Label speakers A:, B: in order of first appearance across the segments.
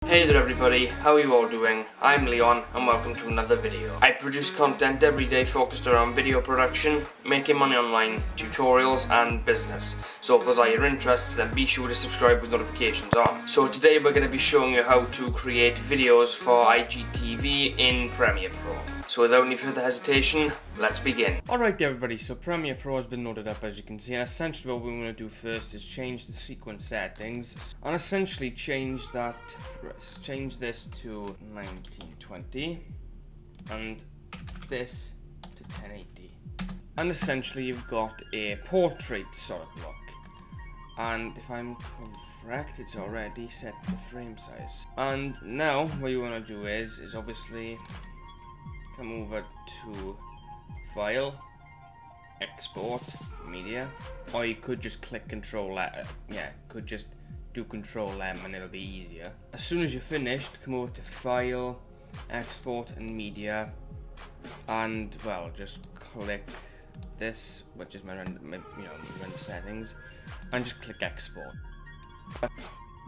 A: Hey there everybody, how are you all doing? I'm Leon and welcome to another video. I produce content every day focused around video production, making money online, tutorials and business. So if those are your interests, then be sure to subscribe with notifications on. So today we're going to be showing you how to create videos for IGTV in Premiere Pro. So without any further hesitation, let's begin. Alright everybody, so Premiere Pro has been loaded up as you can see, and essentially what we want to do first is change the sequence settings and essentially change this to 1920 and this to 1080. And essentially you've got a portrait sort of look. And if I'm correct, it's already set the frame size. And now what you want to do is obviously come over to File, Export, Media, or you could just click Control M. Could just do Control M and it'll be easier. As soon as you're finished, come over to File, Export and Media, and well, just click this, which is my render settings, and just click Export. But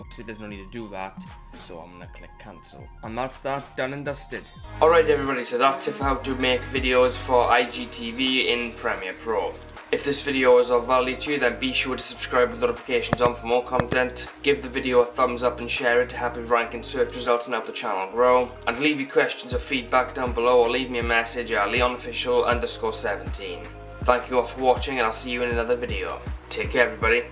A: obviously there's no need to do that, so I'm gonna click cancel. And that's that, done and dusted. Alright everybody, so that's it for how to make videos for IGTV in Premiere Pro. If this video is of value to you, then be sure to subscribe with notifications on for more content. Give the video a thumbs up and share it to help it rank in search results and help the channel grow. And leave your questions or feedback down below, or leave me a message at leonofficial_17. Thank you all for watching, and I'll see you in another video. Take care everybody.